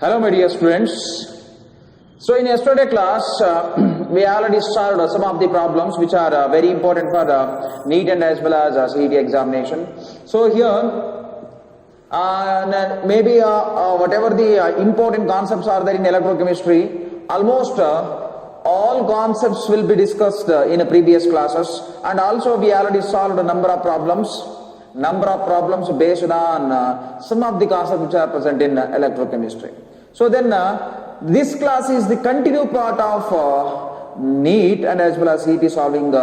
Hello my dear students. So in yesterday class we already solved some of the problems which are very important for the NEET and as well as CET examination. So here maybe whatever the important concepts are there in electrochemistry, almost all concepts will be discussed in the previous classes, and also we already solved a number of problems based on some of the concepts which are present in electrochemistry. So then this class is the continued part of NEET and as well as CET solving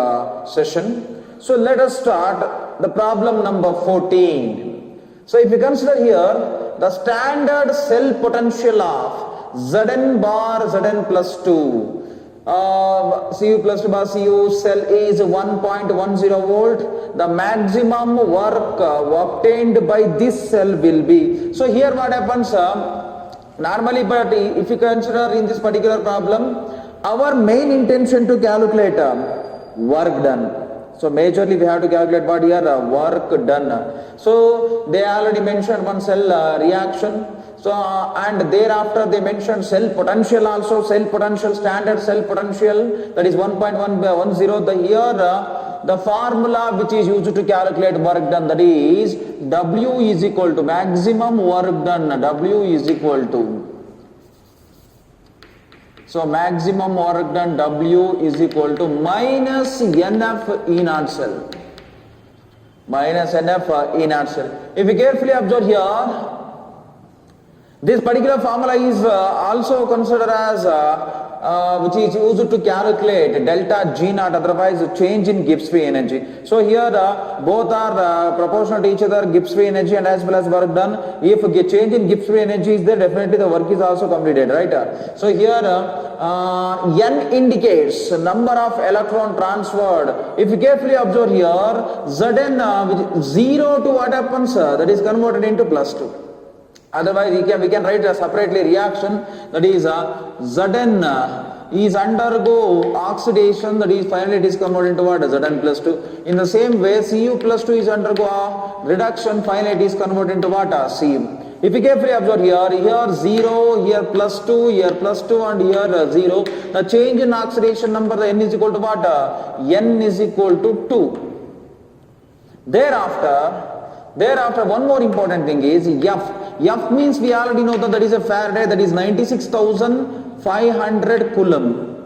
session. So let us start the problem number 14. So if you consider here the standard cell potential of Zn bar Zn plus 2, Cu plus 2 bar Cu cell is 1.10 volt. The maximum work obtained by this cell will be. So here what happens, normally, but if you consider in this particular problem, our main intention to calculate work done. So majorly we have to calculate what here, work done. So they already mentioned one cell reaction. So and thereafter they mentioned cell potential also, cell potential, standard cell potential, that is 1.110. The here the formula which is used to calculate work done, that is W is equal to maximum work done. W is equal to, so maximum work done W is equal to minus NF E naught cell. Minus NF E naught cell. If you carefully observe here, this particular formula is also considered as which is used to calculate delta G naught, otherwise change in Gibbs free energy. So here both are proportional to each other, Gibbs free energy and as well as work done. If a change in Gibbs free energy is there, definitely the work is also completed, right? So here N indicates number of electron transferred. If you carefully observe here, Zn 0 to what happens, that is converted into plus 2. Otherwise we can write separately reaction, that is Zn is undergo oxidation, that is finally it is converted into what, Zn plus 2. In the same way Cu plus 2 is undergo reduction, finally it is converted into what, Cu. If you carefully observe here 0, here plus 2, here plus 2 and here 0. The change in oxidation number, the N is equal to what, N is equal to 2. Thereafter one more important thing is F. F means we already know that is a Faraday, that is 96,500 coulomb.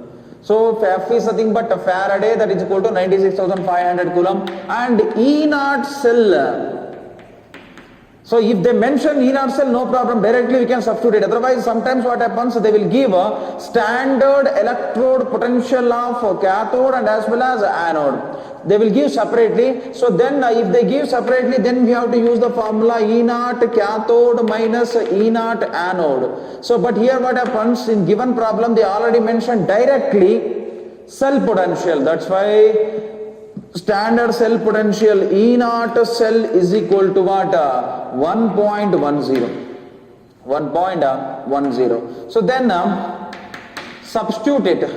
So F is nothing but a Faraday, that is equal to 96,500 coulomb, and E naught cell. So if they mention E naught cell, no problem, directly we can substitute it. Otherwise sometimes what happens, they will give a standard electrode potential of cathode and as well as anode. They will give separately. So then if they give separately, then we have to use the formula E naught cathode minus E naught anode. So but here what happens, in given problem they already mentioned directly cell potential. That's why standard cell potential E naught cell is equal to what, 1.10. So then substitute it.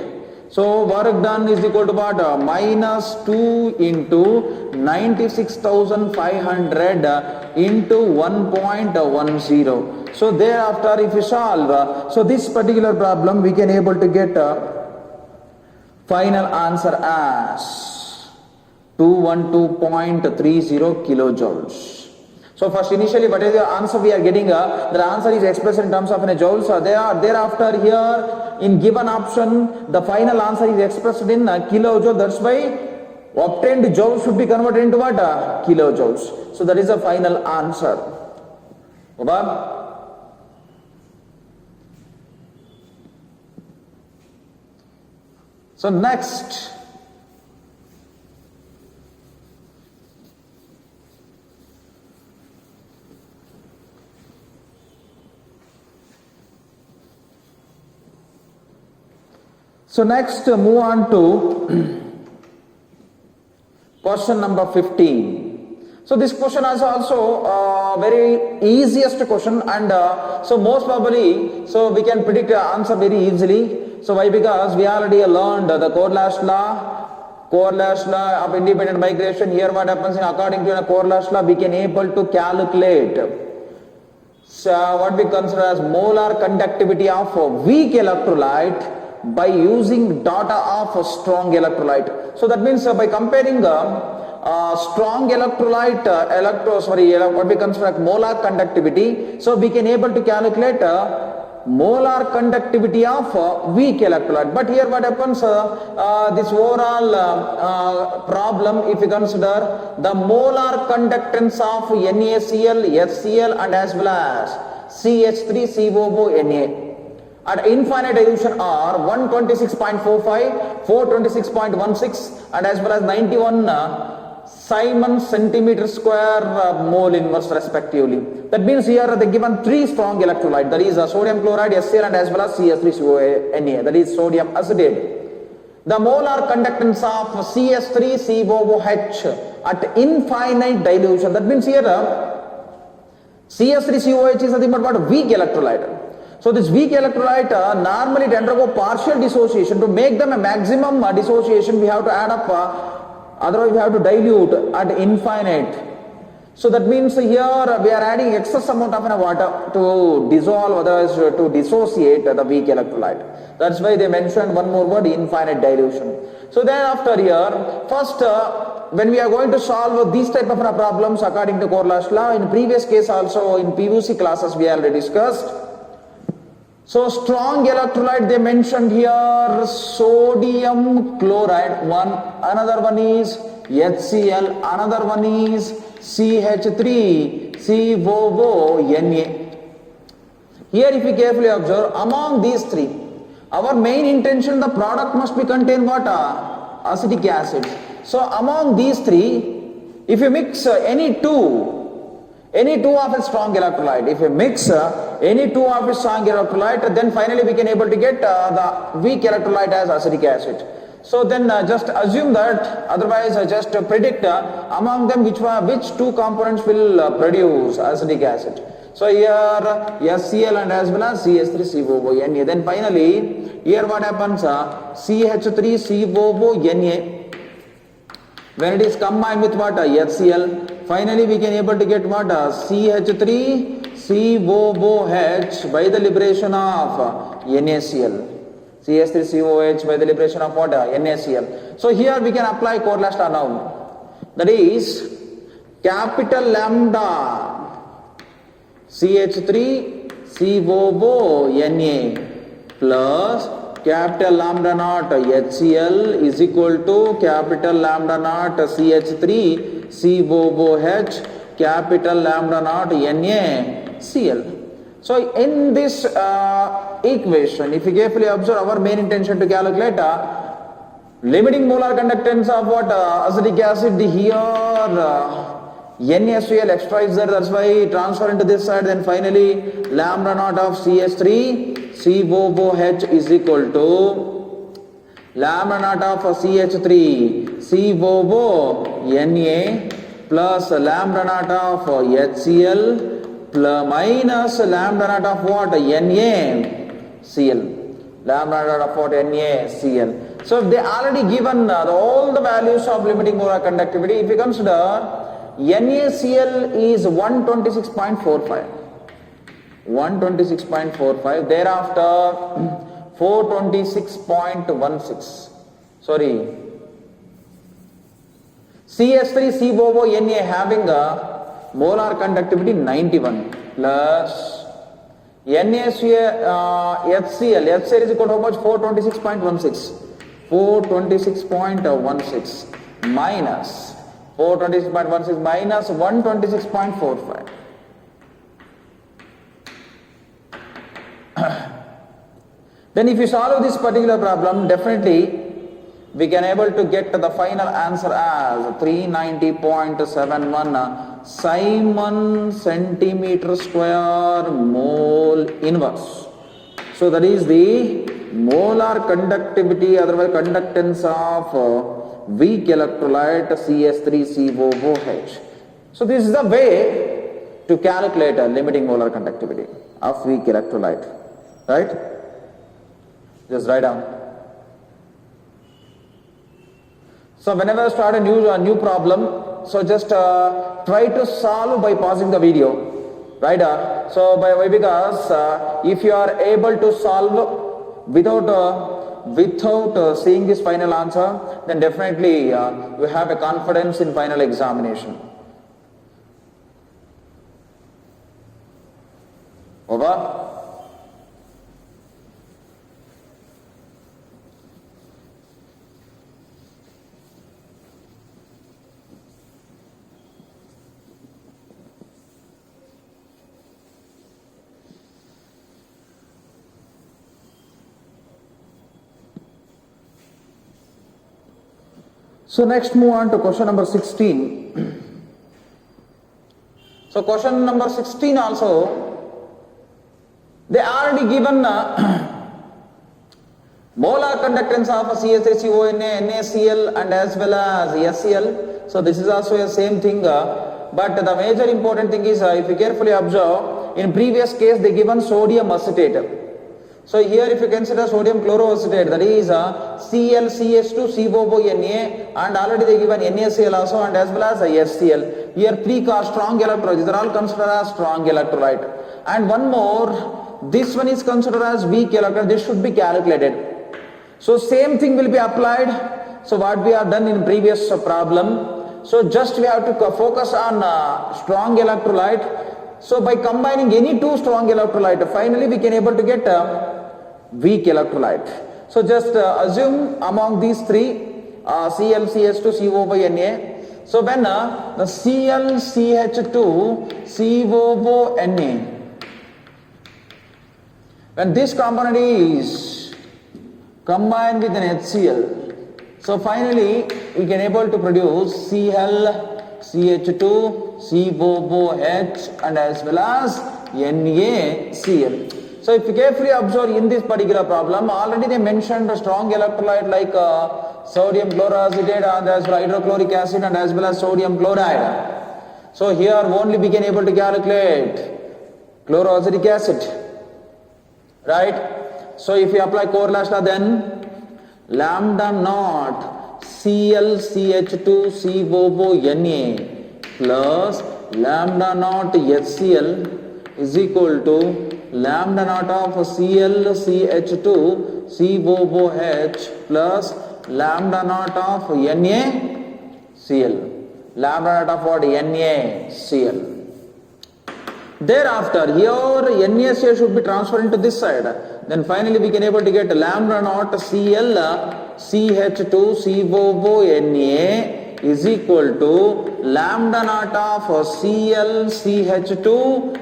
So work done is equal to what, minus 2 into 96,500 into 1.10. So thereafter if you solve, so this particular problem we can able to get final answer as 212.30 kilojoules. So first initially what is the answer we are getting, the answer is expressed in terms of in joules. Thereafter here in given option the final answer is expressed in kilojoule. That's why obtained joule should be converted into what, kilojoules. So that is the final answer. Over. So next, move on to question number 15. So this question is also very easiest question, and so most probably so we can predict the answer very easily. So why? Because we already learned the Coriolis law of independent migration. Here what happens, in according to the Coriolis law we can able to calculate what we consider as molar conductivity of a weak electrolyte by using data of a strong electrolyte. So that means by comparing strong electrolyte, what we consider as molar conductivity, so we can able to calculate molar conductivity of weak electrolyte. But here what happens, this overall problem, if you consider the molar conductance of NaCl, HCl and as well as CH3COO at infinite dilution are 126.45, 426.16 and as well as 91 Simon centimeter square mole inverse respectively. That means here they given three strong electrolyte, that is sodium chloride, HCl and as well as CH3COO, that is sodium acetate. The molar conductance of CH3COOH at infinite dilution, that means here CH3COOH is nothing but weak electrolyte. So this weak electrolyte normally it undergo partial dissociation. To make them a maximum dissociation, we have to add up, otherwise we have to dilute at infinite. So that means here we are adding excess amount of water to dissolve, otherwise to dissociate the weak electrolyte. That's why they mentioned one more word, infinite dilution. So thereafter here, first when we are going to solve these type of problems according to Corla's law, in previous case also in PVC classes we already discussed. So strong electrolyte they mentioned here, sodium chloride, one, another one is HCl, another one is CH3COONA. Here if you carefully observe, among these three, our main intention, the product must be contain what? Acetic acid. So among these three, if you mix any two of a strong electrolyte, if you mix any two of a strong electrolyte, then finally we can able to get the weak electrolyte as acetic acid. So then just assume that, otherwise just predict among them which two components will produce acetic acid. So here HCl and as well as CH3COONA. Then finally here what happens, CH3COONA, when it is combined with what? HCl, finally we can able to get what? CH3COOH by the liberation of NaCl. CH3COOH by the liberation of what? NaCl. So here we can apply Corla's law now. That is capital lambda CH3COONA plus capital lambda naught HCl is equal to capital lambda naught CH3COOH capital lambda naught NaCl. So in this equation, if you carefully observe, our main intention to calculate limiting molar conductance of what? Acetic acid. Here NaCl extra is there, that's why transfer into this side. Then finally lambda naught of CH3COOH is equal to lambda naught of CH3COONA plus lambda naught of HCl plus minus lambda naught of what? NaCl. Lambda naught of what? NaCl. So if they already given all the values of limiting molar conductivity, if you consider NaCl is 126.45. 126.45. Thereafter 426.16. Sorry. CH3COONA having a molar conductivity 91 plus HCl is equal to how much? 426.16. 426.16 minus 426.16 minus 126.45. Then if you solve this particular problem, definitely we can able to get the final answer as 390.71 Simon centimeter square mole inverse. So that is the molar conductivity, otherwise conductance of weak electrolyte CH3COOH. So this is the way to calculate a limiting molar conductivity of weak electrolyte, right? Just write down. So whenever I start a new problem, so just try to solve by pausing the video. right? So because if you are able to solve without seeing this final answer, then definitely you have a confidence in final examination. Over. So next move on to question number 16. So question number 16 also, they already given molar conductance of CH3CONA, NaCl and as well as SCl. So this is also the same thing, but the major important thing is if you carefully observe, in previous case they given sodium acetate. So here if you consider sodium chloroacetate, that is ClCH2COONA, and already they given NaCl also and as well as SCl. Here 3 strong electrolytes, these are all considered as strong electrolyte. And one more, this one is considered as weak electrolyte, this should be calculated. So same thing will be applied. So what we have done in previous problem, so just we have to focus on strong electrolyte. So by combining any 2 strong electrolyte, finally we can able to get weak electrolyte. So just assume among these 3 ClCH2COONA. So when the ClCH2COONA, when this component is combined with an HCl, so finally we can able to produce ClCH2COOH and as well as NaCl. So if you carefully observe in this particular problem, already they mentioned a strong electrolyte like sodium chloroacetate and as well hydrochloric acid and as well as sodium chloride. So here only we can able to calculate chloroacetic acid, right? So if you apply correlation, then lambda naught ClCH2COONA plus lambda naught HCl is equal to lambda naught of ClCH2COOH plus lambda naught of NaCl. Lambda naught of what? NaCl. Thereafter, here NaCl should be transferred into this side. Then finally we can able to get lambda naught ClCH2COONA is equal to lambda naught of ClCH2COOH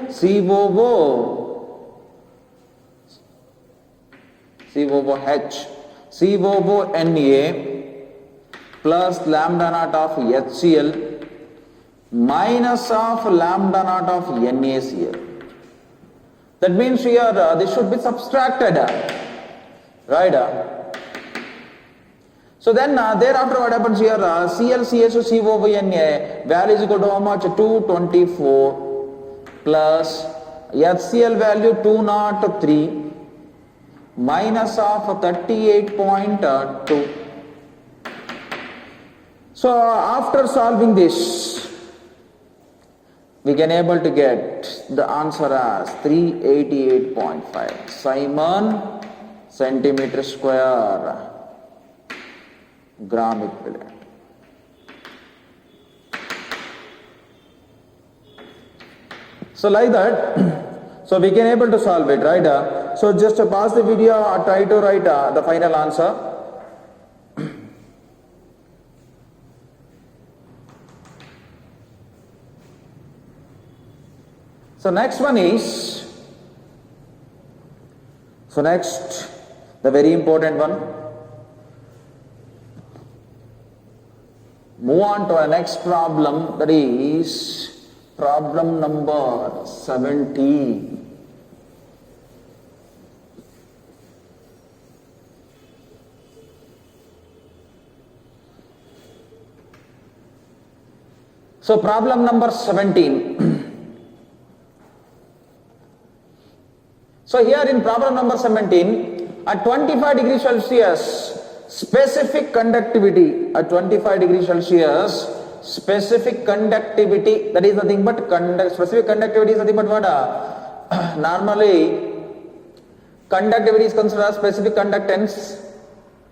COONA plus lambda naught of HCl minus of lambda naught of NaCl. That means here this should be subtracted, right? So then thereafter what happens here, ClCH2COONA value is equal to how much? 224 plus HCl value 203 minus of 38.2. So after solving this, we can able to get the answer as 388.5 Simon centimeter square gram equivalent. So like that, so we can able to solve it, right? So just pause the video or try to write the final answer. So next one is, the very important one. Move on to our next problem, that is problem number 17. So problem number 17. So here in problem number 17, at 25 degrees Celsius, specific conductivity at 25 degrees Celsius, specific conductivity, that is nothing but specific conductivity is nothing but what? Normally, conductivity is considered as specific conductance,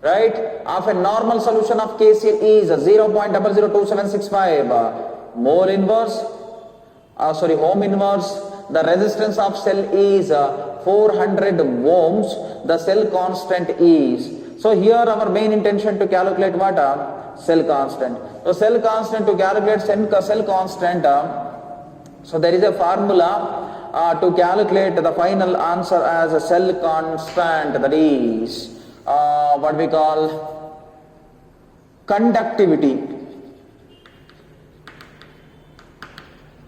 right, of a normal solution of KCl is 0.002765 mole inverse, ohm inverse. The resistance of cell is 400 ohms. The cell constant is, so here our main intention to calculate what? Cell constant. So cell constant, to calculate cell constant, so there is a formula to calculate the final answer as a cell constant, that is what we call conductivity.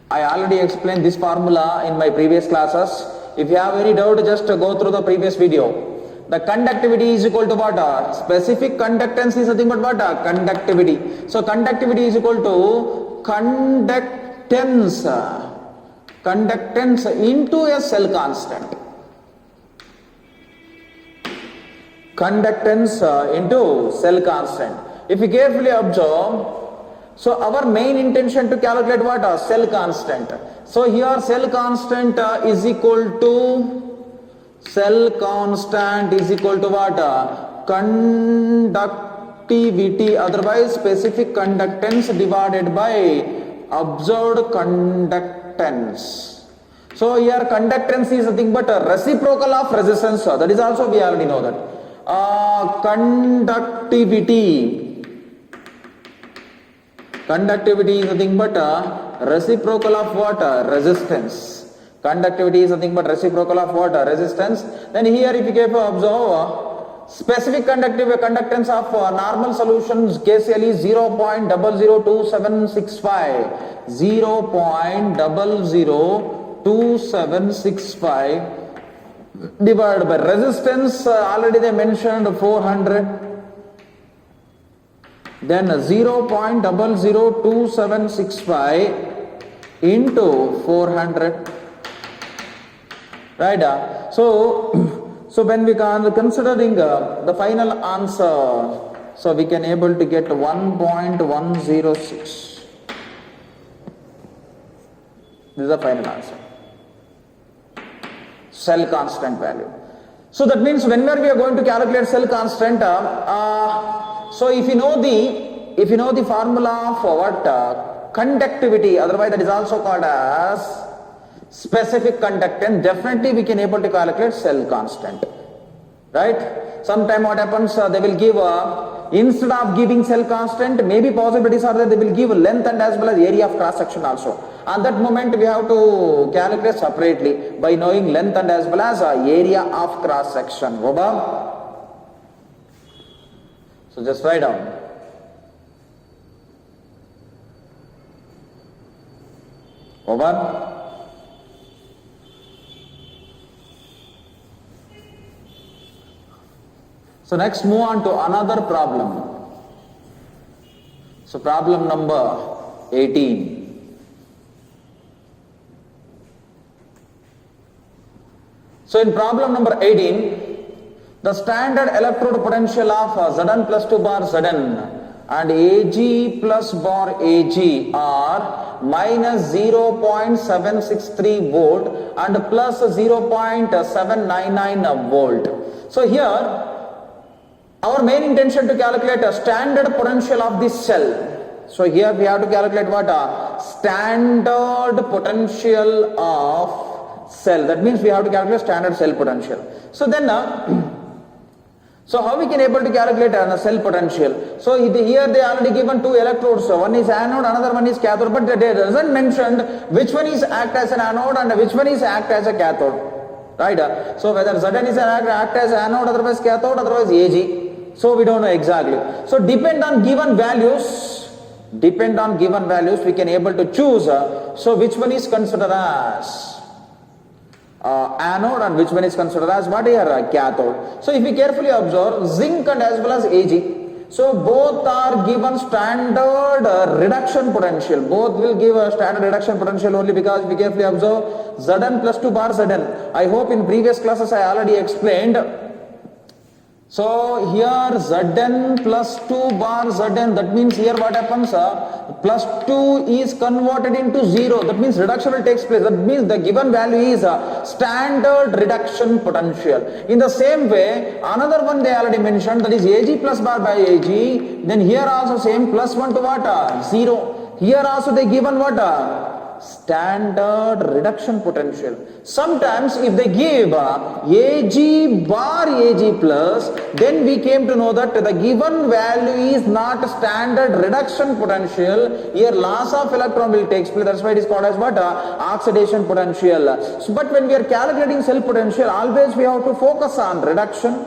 I already explained this formula in my previous classes. If you have any doubt, just go through the previous video. The conductivity is equal to what? Specific conductance is nothing but what? Conductivity. So conductivity is equal to conductance into a cell constant. Conductance into cell constant. If you carefully observe, so our main intention to calculate what? Cell constant. So here cell constant is equal to what? Conductivity, otherwise specific conductance divided by observed conductance. So here conductance is nothing but a reciprocal of resistance. That is also we already know that. Conductivity is nothing but a reciprocal of what? Resistance. Conductivity is nothing but reciprocal of what? Resistance. Then here if you can observe, specific conductance of normal solutions KCl is 0.002765. 0.002765 divided by resistance, already they mentioned 400. Then 0.002765 into 400. Right? So when we are considering the final answer, so we can able to get 1.106. This is the final answer. Cell constant value. So that means whenever we are going to calculate cell constant, so if you know the formula for what? Conductivity, otherwise that is also called as specific conductance, definitely we can able to calculate cell constant, right? Sometime what happens, they will give instead of giving cell constant, maybe possibilities are that they will give length and as well as area of cross section also. At that moment we have to calculate separately by knowing length and as well as area of cross section. Over. So just write down. Over. So next move on to another problem. So problem number 18. So in problem number 18, the standard electrode potential of Zn plus 2 bar Zn and Ag plus bar Ag are minus 0.763 volt and plus 0.799 volt. So here our main intention to calculate a standard potential of this cell. So here we have to calculate what? Standard potential of cell. That means we have to calculate standard cell potential. So then so how we can able to calculate a cell potential? So here they already given two electrodes. So one is anode, another one is cathode, but they doesn't mention which one is act as an anode and which one is act as a cathode. Right? So whether Zn is an act as anode, otherwise cathode, otherwise Ag. So we don't know exactly. So depend on given values, we can able to choose. So which one is considered as anode and which one is considered as what here? Cathode. So if we carefully observe, zinc and as well as Ag, so both are given standard reduction potential. Both will give a standard reduction potential only because if we carefully observe Zn plus 2 bar Zn. I hope in previous classes I already explained So here Zn plus 2 bar Zn, that means here what happens, plus 2 is converted into 0, that means reduction will take place, that means the given value is standard reduction potential. In the same way, another one they already mentioned, that is Ag plus bar by Ag, then here also same plus 1 to what? 0. Here also they given what? Standard reduction potential. Sometimes if they give Ag bar Ag plus, then we came to know that the given value is not standard reduction potential. Here loss of electron will take place. That's why it is called as what? Oxidation potential. So, but when we are calculating cell potential, always we have to focus on reduction.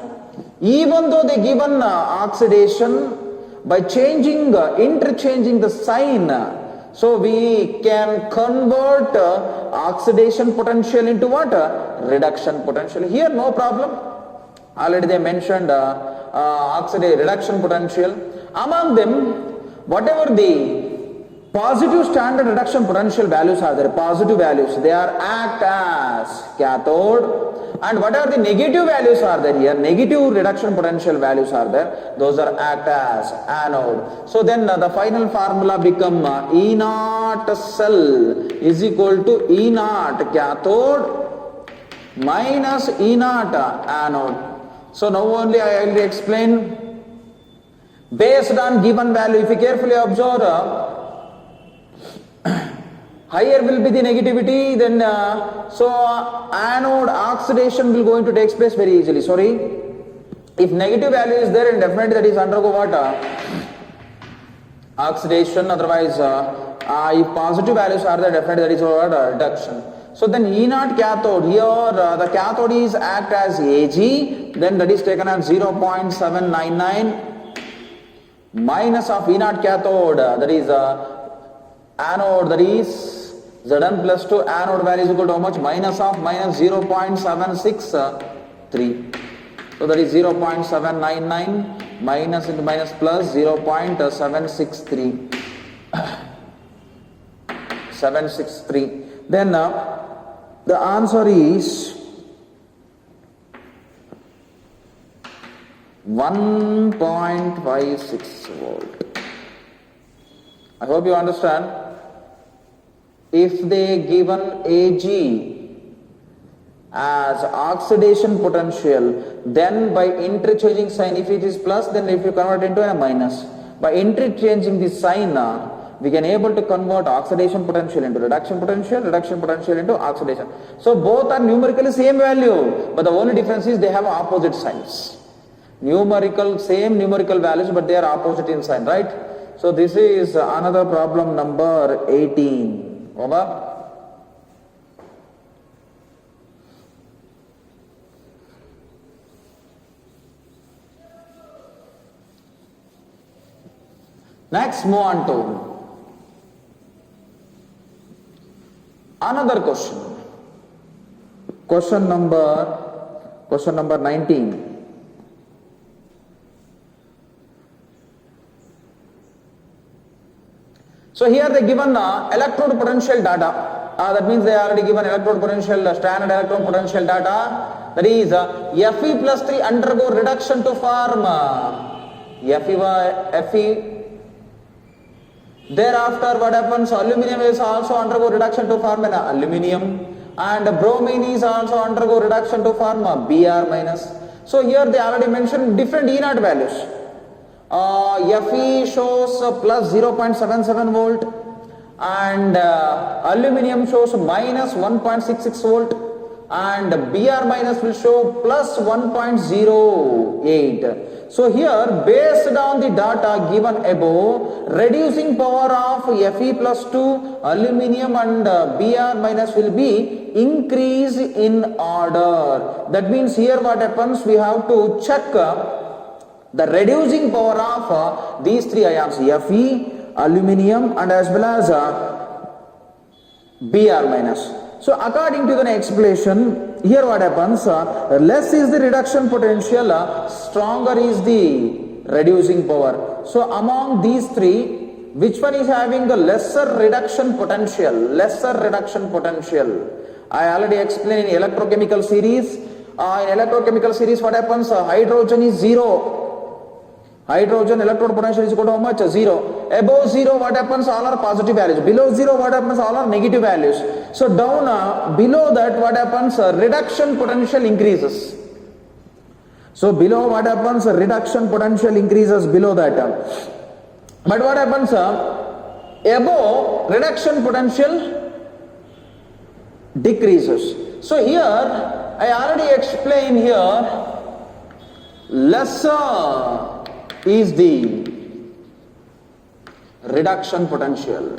Even though they given oxidation, by changing, interchanging the sign, so we can convert oxidation potential into what? Reduction potential. Here no problem. Already they mentioned oxidation reduction potential. Among them, whatever the positive standard reduction potential values are there, positive values, they are act as cathode. And whatever the negative values are there here, negative reduction potential values are there, those are act as anode. So then the final formula become E naught cell is equal to E naught cathode minus E naught anode. So now only I will explain based on given value. If you carefully observe, higher will be the negativity, then so anode oxidation will going to take place very easily. Sorry, if negative value is there, and definitely that is undergo what? Oxidation. Otherwise, if positive values are there, definitely that is what? Reduction. So then E naught cathode, here the cathode is act as Ag, then that is taken as 0.799 minus of E naught cathode, that is anode, that is Zn plus 2, anode value is equal to how much? Minus of minus 0.763. So that is 0.799 minus into minus plus 0.763. 763. Then the answer is 1.56 volt. I hope you understand. If they given Ag as oxidation potential, then by interchanging sign, if it is plus, then if you convert it into a minus, by interchanging this sign, we can able to convert oxidation potential into reduction potential into oxidation. So both are numerically same value, but the only difference is they have opposite signs. Same numerical values, but they are opposite in sign, right? So this is another problem number 18. Over. Next, move on to another question. Question number 19. So here they given electrode potential data. That means they already given electrode potential, standard electrode potential data. That is Fe plus 3 undergo reduction to form Fe. Thereafter what happens? Aluminum is also undergo reduction to form an aluminum, and bromine is also undergo reduction to form Br minus. So here they already mentioned different E naught values. Fe shows plus 0.77 volt, and aluminum shows minus 1.66 volt, and Br minus will show plus 1.08. So here, based on the data given above, reducing power of Fe plus 2, aluminum and Br minus will be increased in order. That means here what happens, we have to check the reducing power of these three ions, Fe, aluminum and as well as Br minus. So according to the explanation, here what happens, less is the reduction potential, stronger is the reducing power. So among these three, which one is having the lesser reduction potential? I already explained in electrochemical series, In electrochemical series, what happens? Hydrogen is 0. Hydrogen electrode potential is equal to how much? 0. Above 0, what happens? All are positive values. Below 0, what happens? All are negative values. So down below that, what happens? Reduction potential increases. So below what happens? Reduction potential increases below that. But what happens? Above, reduction potential decreases. So here, I already explained here, lesser is the reduction potential.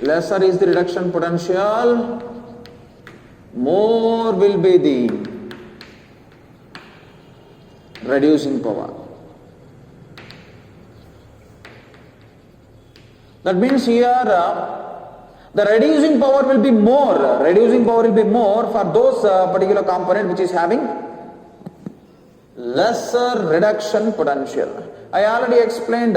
Lesser is the reduction potential, more will be the reducing power. That means here the reducing power will be more. Reducing power will be more for those particular component which is having lesser reduction potential. I already explained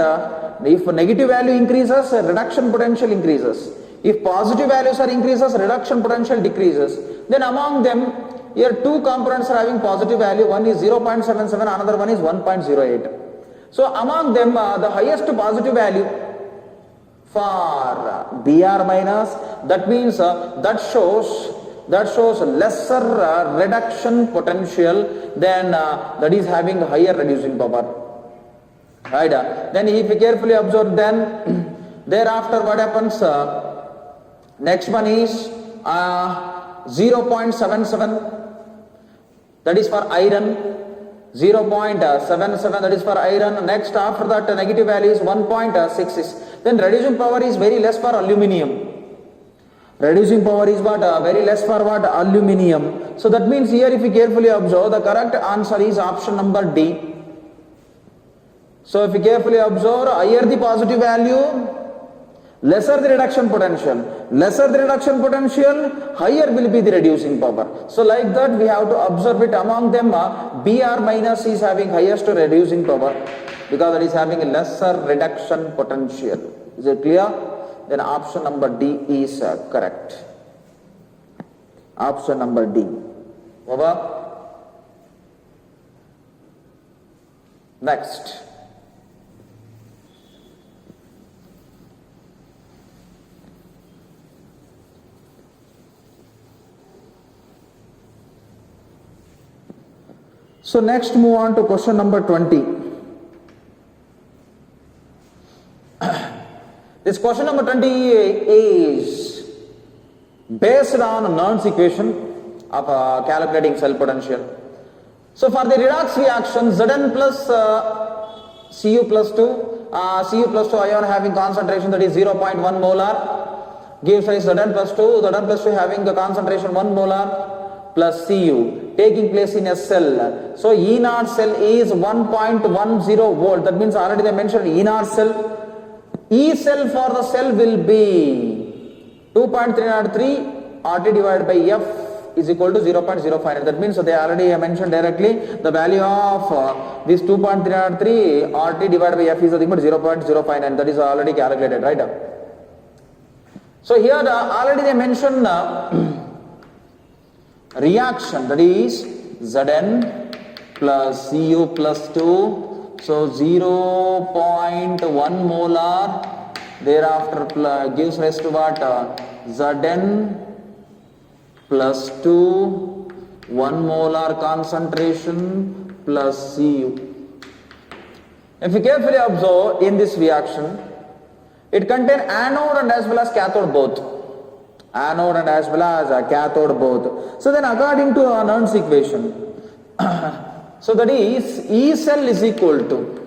if negative value increases, reduction potential increases. If positive values are increases, reduction potential decreases. Then among them, here two components are having positive value. One is 0.77, another one is 1.08. So among them, the highest positive value for Br minus, that means that shows lesser reduction potential than that is having higher reducing power. Right? Then if you carefully observe, then thereafter what happens? Next one is 0.77, that is for iron. 0.77, that is for iron. Next after that negative value is 1.66. Then reducing power is very less for aluminium. Reducing power is what? Very less for what? Aluminium. So that means here if you carefully observe, the correct answer is option number D. So if you carefully observe, higher the positive value, lesser the reduction potential. Lesser the reduction potential, higher will be the reducing power. So like that we have to observe it. Among them, Br minus is having highest reducing power because it is having a lesser reduction potential. Is it clear? Then option number D is correct. Option number D. Over. Next. So next move on to question number 20. This question number 20 is based on Nernst equation of calculating cell potential. So for the redox reaction, Zn plus Cu plus 2, Cu plus 2 ion having concentration that is 0.1 molar gives rise Zn plus 2, Zn plus 2 having the concentration 1 molar plus Cu taking place in a cell. So E naught cell is 1.10 volt. That means already they mentioned E naught cell. E cell for the cell will be 2.303 RT divided by F is equal to 0.059. That means they already mentioned directly the value of this 2.303 RT divided by F is equal to 0.059. That is already calculated, right? So here already they mentioned reaction, that is Zn plus Cu plus 2. So 0.1 molar thereafter gives rise to what? Zn plus 2, 1 molar concentration plus Cu. If you carefully observe in this reaction, it contains anode and as well as cathode both. Anode and as well as cathode both. So then according to Nernst equation, so that is E cell is equal to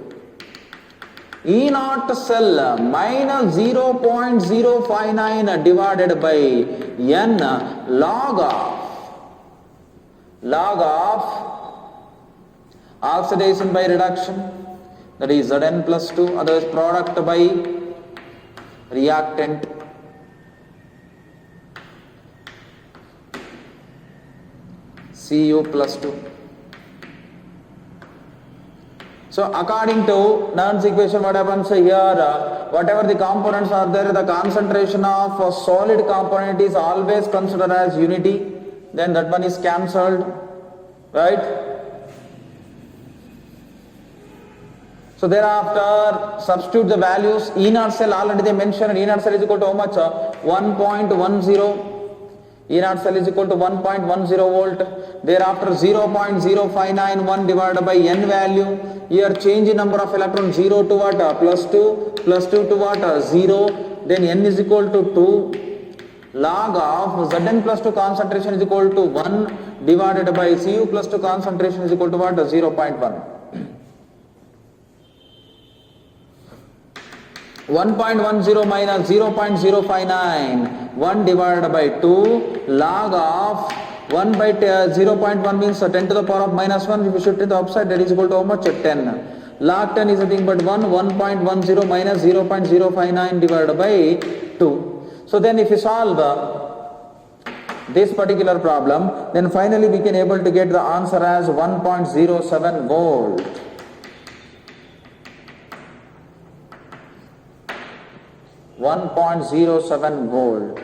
E naught cell minus 0.059 divided by N log of oxidation by reduction, that is Zn plus 2, otherwise product by reactant Cu plus 2. So according to Nernst equation, what happens here, whatever the components are there, the concentration of a solid component is always considered as unity, then that one is cancelled, right? So thereafter, substitute the values. E naught cell already they mentioned. E naught cell is equal to how much? 1.10. E naught cell is equal to 1.10 volt. Thereafter 0.0591 divided by n value. Here change in number of electrons 0 to what? +2. +2 to what? 0. Then n is equal to 2. Log of Zn plus 2 concentration is equal to 1 divided by Cu plus 2 concentration is equal to what? 0.1. 1.10 minus 0.059, 1 divided by 2, log of 1 by 0.1 means 10 to the power of minus 1, if you shift it the upside, that is equal to how much? 10. Log 10 is nothing but 1.10 minus 0.059 divided by 2. So then if you solve this particular problem, then finally we can able to get the answer as 1.07 volt. 1.07 volt.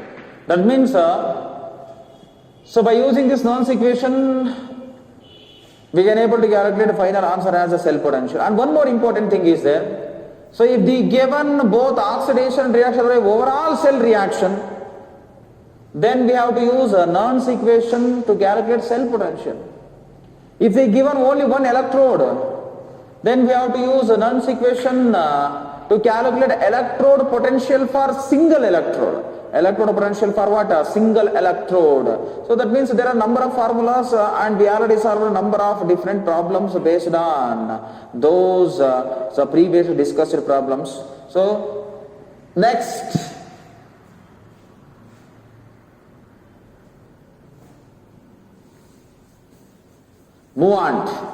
That means, so by using this Nernst equation, we can able to calculate the final answer as a cell potential. And one more important thing is there. So if the given both oxidation and reaction are overall cell reaction, then we have to use a Nernst equation to calculate cell potential. If they given only one electrode, then we have to use a Nernst equation to calculate electrode potential for single electrode. Electrode potential for what? A single electrode. So that means there are number of formulas and we already solved a number of different problems based on those previously discussed problems. So next, move on.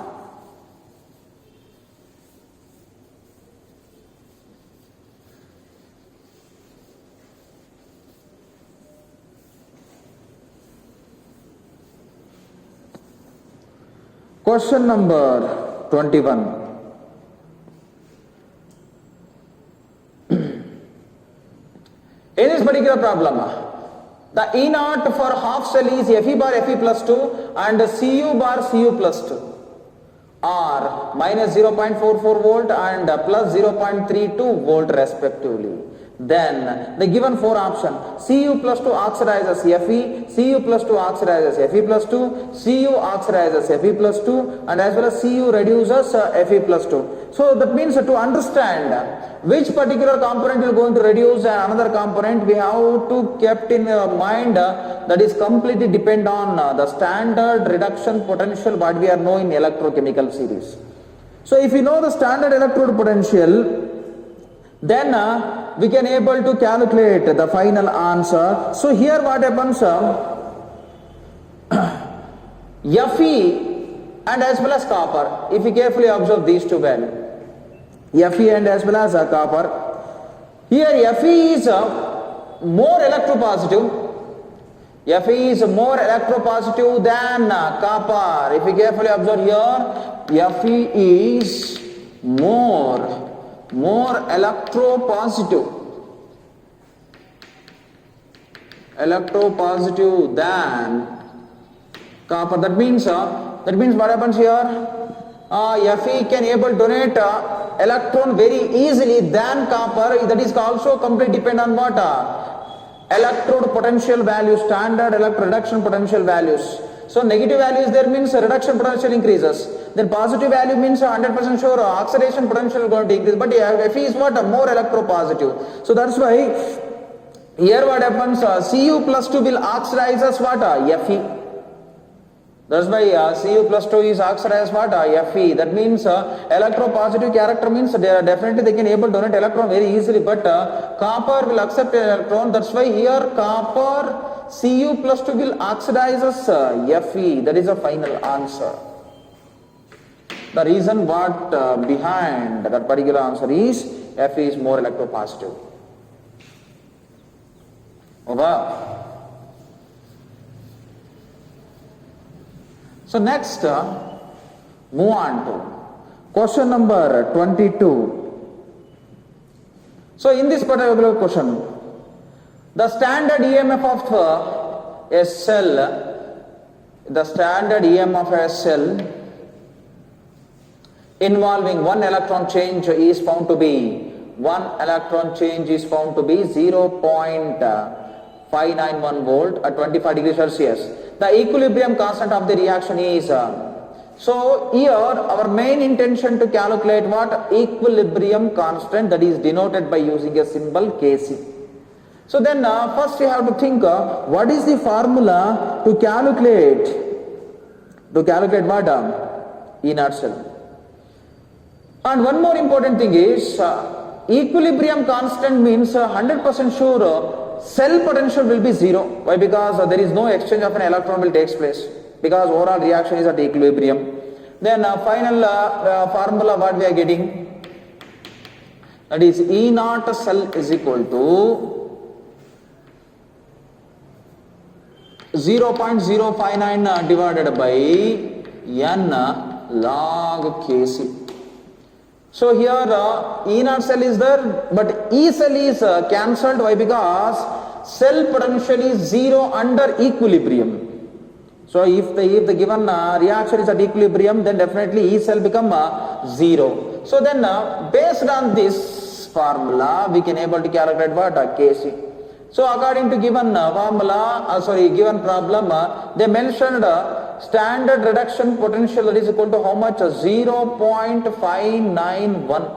Question number 21. In this particular problem, the E naught for half cell is Fe bar Fe plus 2 and Cu bar Cu plus 2 are minus 0.44 volt and plus 0.32 volt respectively. Then the given four option, Cu plus 2 oxidizes Fe, Cu plus 2 oxidizes Fe plus 2, Cu oxidizes Fe plus 2 and as well as Cu reduces Fe plus 2. So that means to understand which particular component will going to reduce another component, we have to kept in mind that is completely depend on the standard reduction potential what we are knowing in electrochemical series. So if you know the standard electrode potential, then we can able to calculate the final answer. So here what happens, Fe and as well as copper, if you carefully observe these two values, Fe and as well as copper, here Fe is more electropositive. Fe is more electropositive than copper. If you carefully observe here, Fe is more electropositive than copper. That means what happens here? Fe can able to donate electron very easily than copper. That is also completely depend on what? Electrode potential values, standard electron reduction potential values. So negative value is there means reduction potential increases. Then positive value means 100% sure oxidation potential is going to increase. But Fe is what? More electropositive. So that's why here what happens? Cu plus 2 will oxidize as what? Fe. That's why Cu plus 2 is oxidized what? Fe. That means electropositive character means definitely they can able to donate electron very easily. But copper will accept an electron. That's why here copper Cu plus 2 will oxidize as Fe. That is the final answer. The reason what behind that particular answer is Fe is more electropositive. Over. So next, move on to Question number 22. So in this particular question, the standard EMF of a cell, the standard EMF of a cell involving one electron change is found to be 0.591 volt at 25 degrees Celsius. The equilibrium constant of the reaction is so here our main intention to calculate what equilibrium constant, that is denoted by using a symbol Kc. So then first you have to think what is the formula to calculate what E naught cell. And one more important thing is equilibrium constant means 100% sure cell potential will be zero. Why? Because there is no exchange of an electron will takes place, because overall reaction is at equilibrium. Then final formula what we are getting, that is E naught cell is equal to 0.059 divided by n log Kc. So here E naught cell is there, but E cell is cancelled. Why? Because cell potential is zero under equilibrium. So if the given reaction is at equilibrium, then definitely E cell become zero. So then based on this formula, we can able to calculate what Kc. So according to given formula, given problem, they mentioned standard reduction potential, that is equal to how much? 0.591.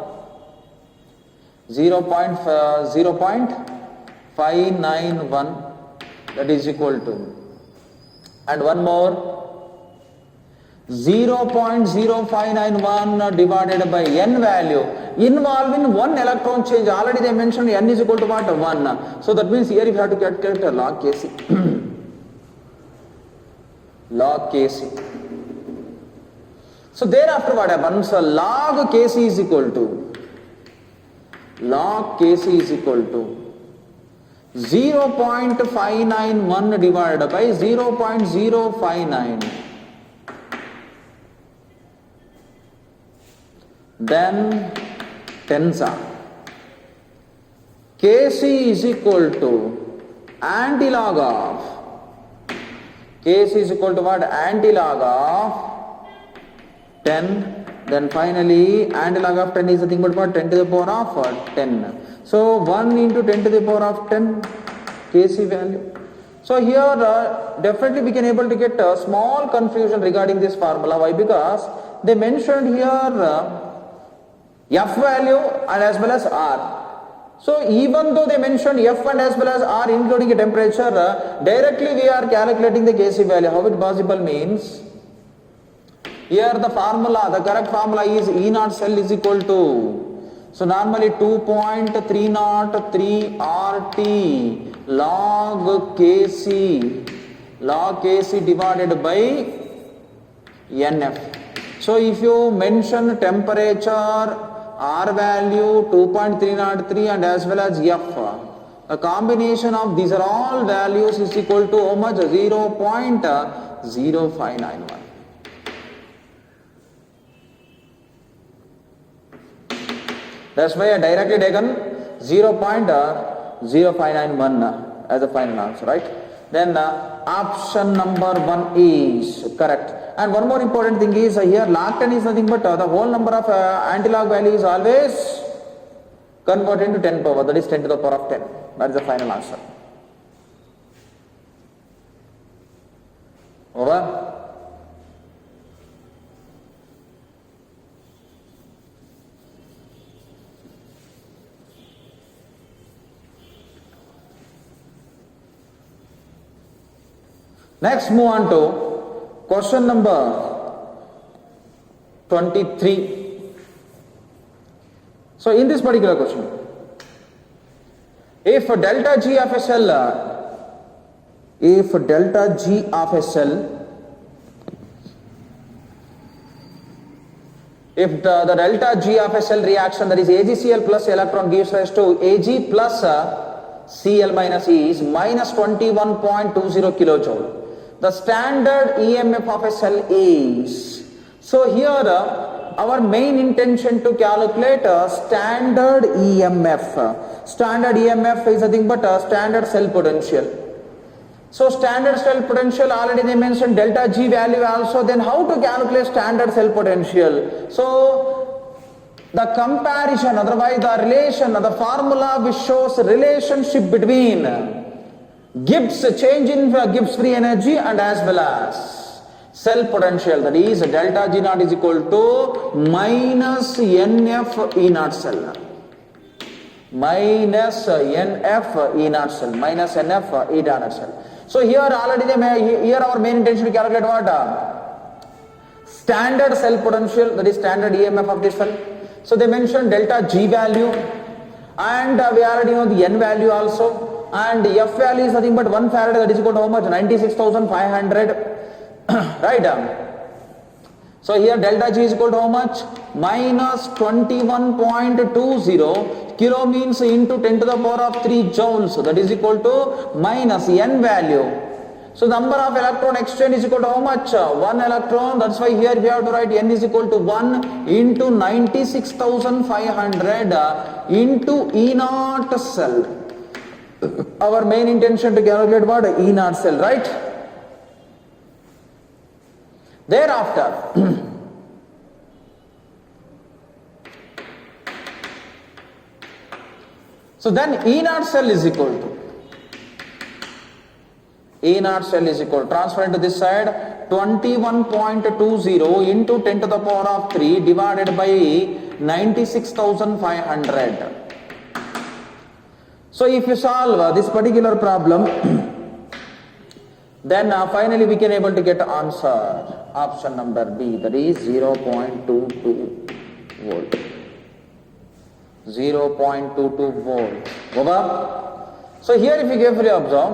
0.591, that is equal to, and one more 0.0591 divided by n value involving one electron change. Already they mentioned n is equal to what? 1. So that means here you have to calculate log Kc. Log Kc. So thereafter what happens? Log Kc is equal to 0.591 divided by 0.059. Then tensor. Kc is equal to antilog of, Kc is equal to what? Antilog of 10. Then finally antilog of 10 is nothing but what? 10 to the power of 10. So 1 into 10 to the power of 10 Kc value. So here definitely we can able to get a small confusion regarding this formula. Why? Because they mentioned here F value and as well as R. So even though they mentioned F and as well as R including a temperature, directly we are calculating the Kc value. How it possible means, here the formula, the correct formula is E naught cell is equal to, so normally 2.303 RT log Kc divided by NF. So if you mention temperature, R value 2.303 and as well as F, a combination of these are all values is equal to how much? 0.0591. That's why I directly taken 0.0591 as a final answer, right? Then option number 1 is correct. And one more important thing is here log 10 is nothing but the whole number of antilog value is always converted into 10 power, that is 10 to the power of 10. That is the final answer. Over. Next move on to question number 23. So in this particular question, if delta G of a cell, if the delta G of a cell reaction, that is AgCl plus electron, gives rise to Ag plus Cl minus E is minus 21.20 kilojoule. The standard EMF of a cell is, so here our main intention to calculate standard EMF. Standard EMF is nothing but standard cell potential. So standard cell potential, already they mentioned delta G value also. Then how to calculate standard cell potential? So the comparison, otherwise the relation, the formula which shows relationship between Gibbs change in Gibbs free energy and as well as cell potential, that is delta G naught is equal to minus NF E naught cell. Minus NF E naught cell. Minus NF E naught cell. So here already here our main intention to calculate what? Standard cell potential, that is standard EMF of this cell. So they mentioned delta G value, and we already know the N value also, and F value is nothing but 1 farad, that is equal to how much? 96,500. Right? So here delta G is equal to how much? Minus 21.20 kilo means into 10 to the power of 3 joules, so that is equal to minus N value. So number of electron exchange is equal to how much? 1 electron. That's why here we have to write N is equal to 1 into 96,500 into E naught cell. Our main intention to calculate what? E naught cell, right? Thereafter, so then E naught cell is equal to transfer into this side 21.20 into 10 to the power of 3 divided by 96,500. So if you solve this particular problem, then finally we can able to get answer option number B, that is 0.22 volt. 0.22 volt. Over. So here if you carefully observe,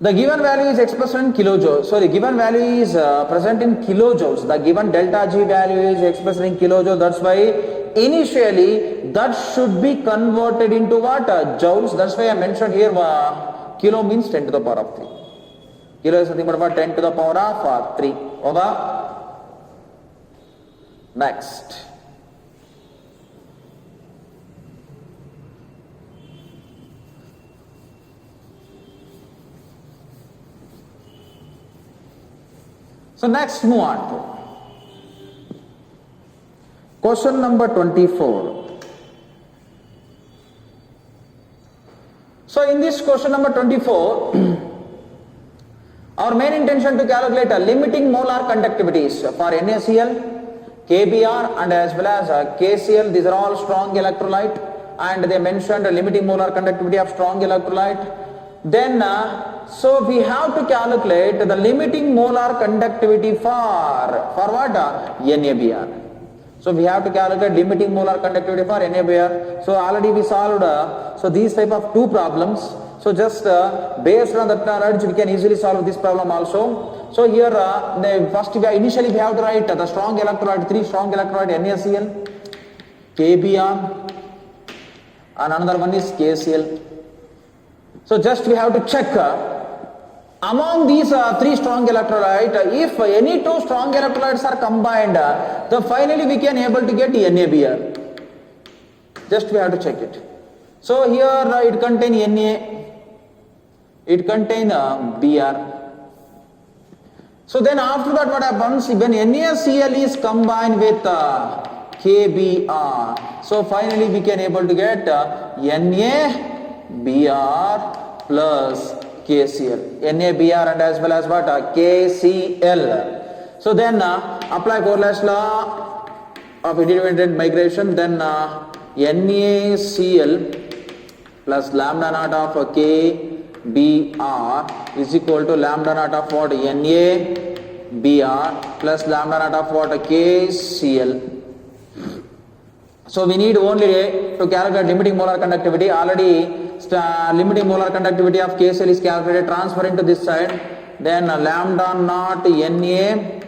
the given value is expressed in kilojoules. So the given value is present in kilojoules. The given delta G value is expressed in kilojoules. That's why initially that should be converted into what? Joules. That's why I mentioned here kilo means 10 to the power of 3. Kilo is nothing but about 10 to the power of 3. Over. Next. So next move on to question number 24. So in this question number 24, our main intention to calculate limiting molar conductivities for NaCl, KBr and as well as KCl. These are all strong electrolyte, and they mentioned limiting molar conductivity of strong electrolyte. Then so we have to calculate the limiting molar conductivity for what? NaBr. So we have to calculate limiting molar conductivity for NaBr. So already we solved so these type of two problems. So just based on that knowledge we can easily solve this problem also. So here first initially we have to write the strong electrolyte, 3 strong electrolyte, NaCl, KBr, and another one is KCl. So just we have to check among these 3 strong electrolytes, if any 2 strong electrolytes are combined, then finally we can able to get NaBr. Just we have to check it. So here it contains Na, it contains Br. So then after that what happens, when NaCl is combined with KBr, so finally we can able to get NaBr plus KCl. NaBr and as well as what? KCl. So then apply Coriolis law of independent migration, then NaCl plus lambda naught of KBr is equal to lambda naught of what? NaBr plus lambda naught of what? KCl. So we need only to calculate limiting molar conductivity. Already limiting molar conductivity of KCl is calculated. Transfer into this side. Then lambda naught NaBr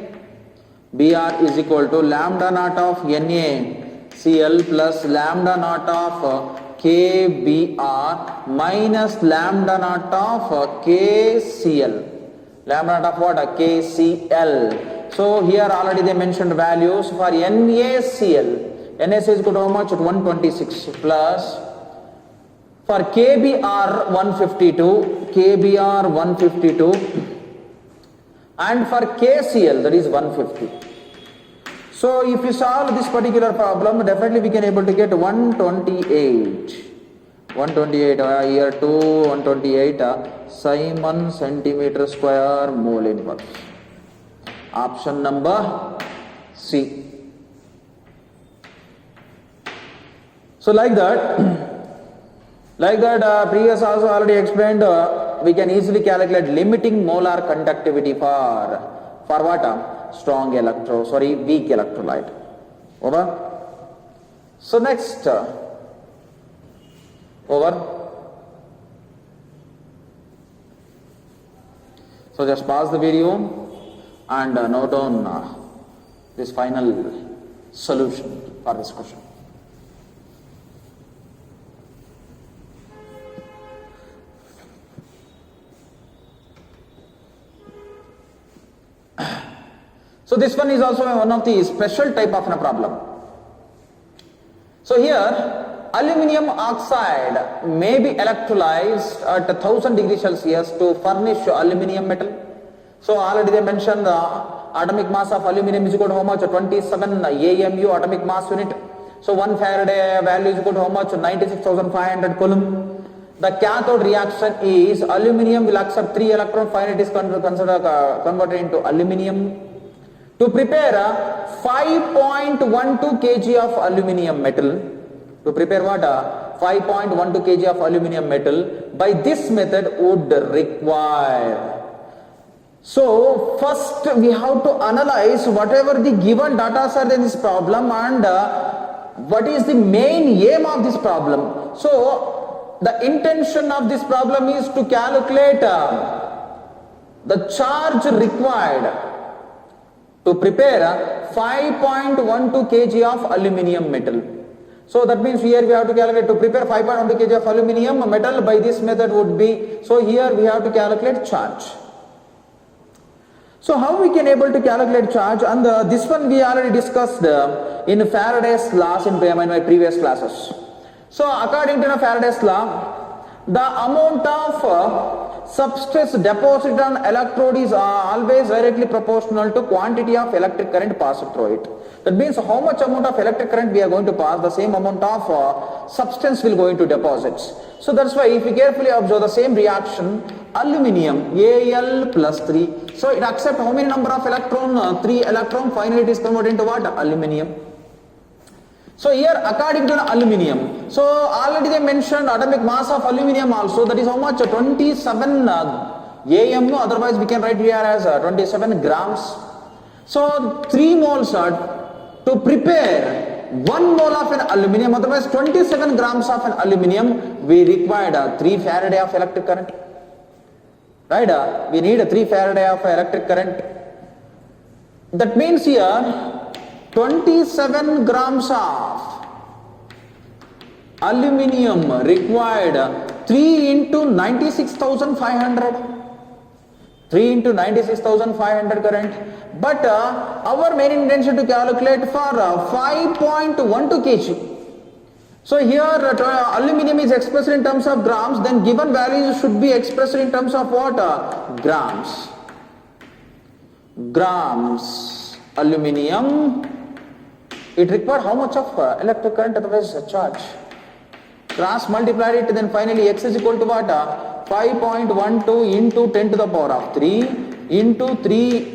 is equal to lambda naught of NaCl plus lambda naught of KBr minus lambda naught of KCl. Lambda naught of what? KCl. So here already they mentioned values for NaCl. NaCl is equal to how much? 126 plus for KBr 152, KBr 152 and for KCl that is 150. So if you solve this particular problem, definitely we can able to get 128. 128 here 128 Simon centimeter square mole inverse. Option number C. So like that, previous also already explained, we can easily calculate limiting molar conductivity for what? Weak electrolyte. Over. So next, over. So just pause the video and note down this final solution for this question. So this one is also one of the special type of a problem. So here aluminium oxide may be electrolyzed at 1000 degrees Celsius to furnish aluminium metal. So already they mentioned the atomic mass of aluminium is equal to how much? 27 AMU atomic mass unit. So 1 Faraday value is equal to how much? 96,500 coulomb. The cathode reaction is aluminium will accept 3 electrons, finally it is converted into aluminium. To prepare a 5.12 kg of aluminium metal, to prepare what? 5.12 kg of aluminium metal by this method would require. So first we have to analyze whatever the given data are in this problem and what is the main aim of this problem. So the intention of this problem is to calculate the charge required to prepare 5.12 kg of aluminium metal. So that means here we have to calculate to prepare 5.12 kg of aluminium metal by this method would be, so here we have to calculate charge. So how we can able to calculate charge, and this one we already discussed in Faraday's laws in my previous classes. So according to Faraday's law, the amount of substrate deposited on electrode is always directly proportional to quantity of electric current passed through it. That means how much amount of electric current we are going to pass, the same amount of substance will go into deposits. So that's why if you carefully observe the same reaction, aluminium Al plus 3. So it accepts how many number of electron? 3 electron. Finally it is converted into what? Aluminium. So here according to the aluminium, so already they mentioned atomic mass of aluminium also, that is how much? 27 AMU, otherwise we can write here as 27 grams. So 3 moles to prepare 1 mole of an aluminium, otherwise 27 grams of an aluminium, we required 3 Faraday of electric current. Right? We need 3 Faraday of electric current. That means here 27 grams of aluminium required 3 into 96,500. 3 into 96,500 current. But our main intention to calculate for 5.12 kg. So here aluminium is expressed in terms of grams, then given values should be expressed in terms of what? Grams. Grams. Aluminium. It required how much of electric current, otherwise charge. Cross multiplied it, then finally x is equal to what? 5.12 into 10 to the power of 3 into 3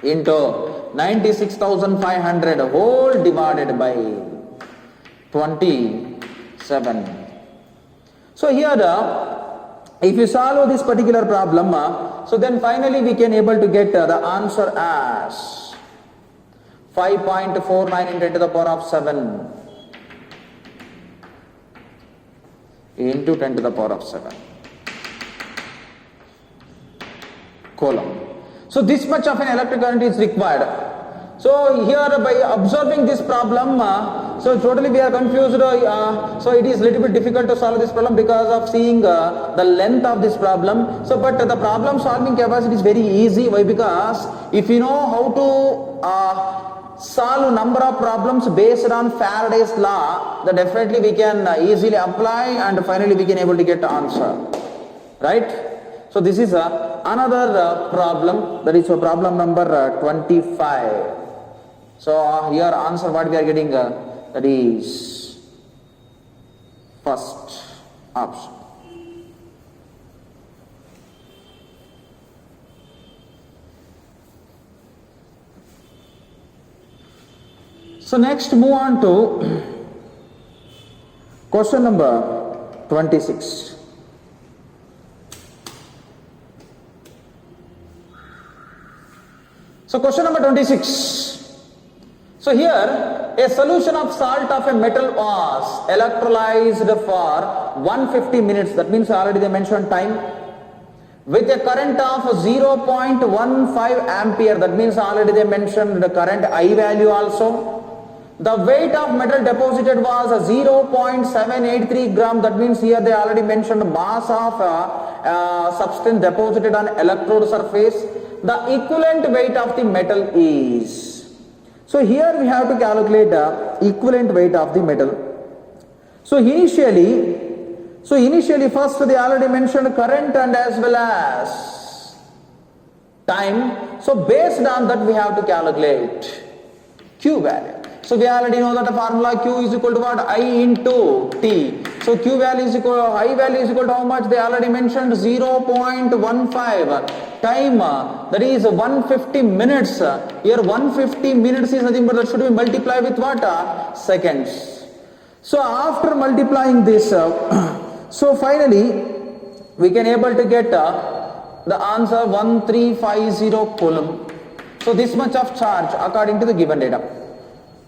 into 96,500 whole divided by 27. So here if you solve this particular problem, so then finally we can able to get the answer as 5.49 into 10 to the power of 7 into 10 to the power of 7 coulomb. So this much of an electric current is required. So here by observing this problem, So totally we are confused. So it is little bit difficult to solve this problem because of seeing the length of this problem. So but the problem solving capacity is very easy. Why? Because if you know how to solve number of problems based on Faraday's law, then definitely we can easily apply and finally we can able to get the answer, right? So this is another problem, that is problem number 25. So here answer what we are getting, that is first option. So next move on to question number 26. So question number 26. So here a solution of salt of a metal was electrolyzed for 150 minutes. That means already they mentioned time. With a current of 0.15 ampere. That means already they mentioned the current I value also. The weight of metal deposited was 0.783 gram. That means here they already mentioned mass of substance deposited on electrode surface. The equivalent weight of the metal is. So here we have to calculate the equivalent weight of the metal. So initially first they already mentioned current and as well as time. So based on that we have to calculate Q value. So we already know that the formula Q is equal to what? I into T. So Q value is equal, I value is equal to how much? They already mentioned 0.15. Time, that is 150 minutes. Here 150 minutes is nothing but that should be multiplied with what? Seconds. So after multiplying this, so finally we can able to get the answer 1350 coulomb. So this much of charge according to the given data.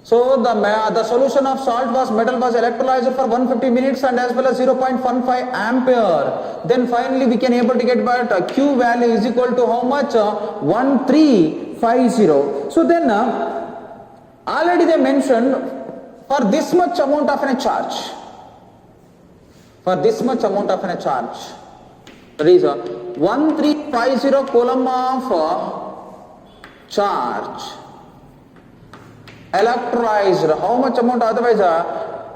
So the solution of salt was metal was electrolyzed for 150 minutes and as well as 0.15 ampere. Then finally we can able to get back Q value is equal to how much? 1350. So then already they mentioned for this much amount of a charge. For this much amount of a charge. That is 1350 coulomb of charge. Electrolyzed, how much amount? Otherwise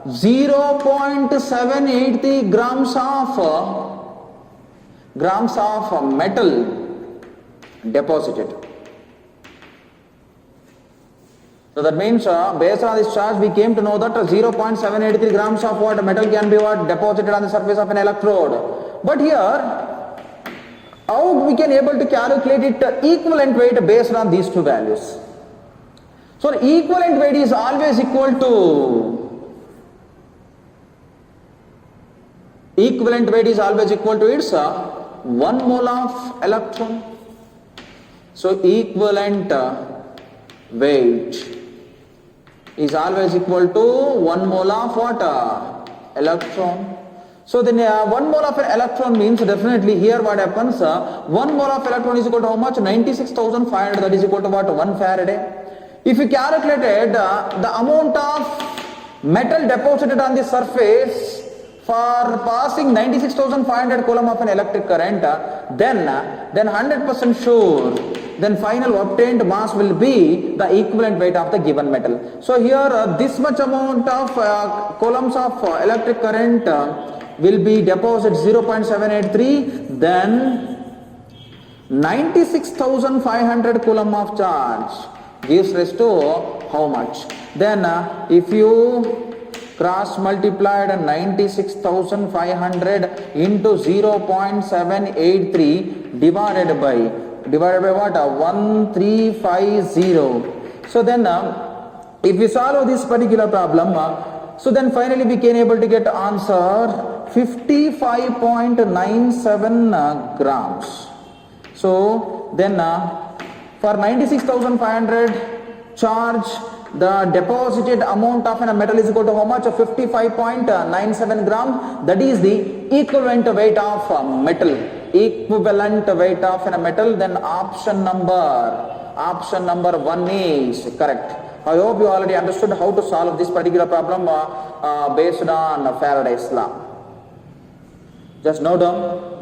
0.783 grams of metal deposited. So that means based on this charge we came to know that 0.783 grams of what metal can be what deposited on the surface of an electrode. But here how we can able to calculate it equivalent weight based on these two values. So equivalent weight is always equal to its 1 mole of electron. So equivalent weight is always equal to 1 mole of what? Electron. So then 1 mole of an electron means definitely here what happens, 1 mole of electron is equal to how much? 96,500, that is equal to what? 1 Faraday. If you calculated the amount of metal deposited on the surface for passing 96,500 coulomb of an electric current, then 100% sure, then final obtained mass will be the equivalent weight of the given metal. So here this much amount of coulombs of electric current will be deposited 0.783, then 96,500 coulomb of charge gives rise to how much? Then if you cross multiplied 96,500 into 0.783 divided by what? 1350. So then if we solve this particular problem, so then finally we can able to get answer 55.97 grams. So then for 96,500 charge, the deposited amount of a metal is equal to how much? 55.97 gram. That is the equivalent weight of metal. Equivalent weight of a metal. Then option number 1 is correct. I hope you already understood how to solve this particular problem based on Faraday's law. Just note down.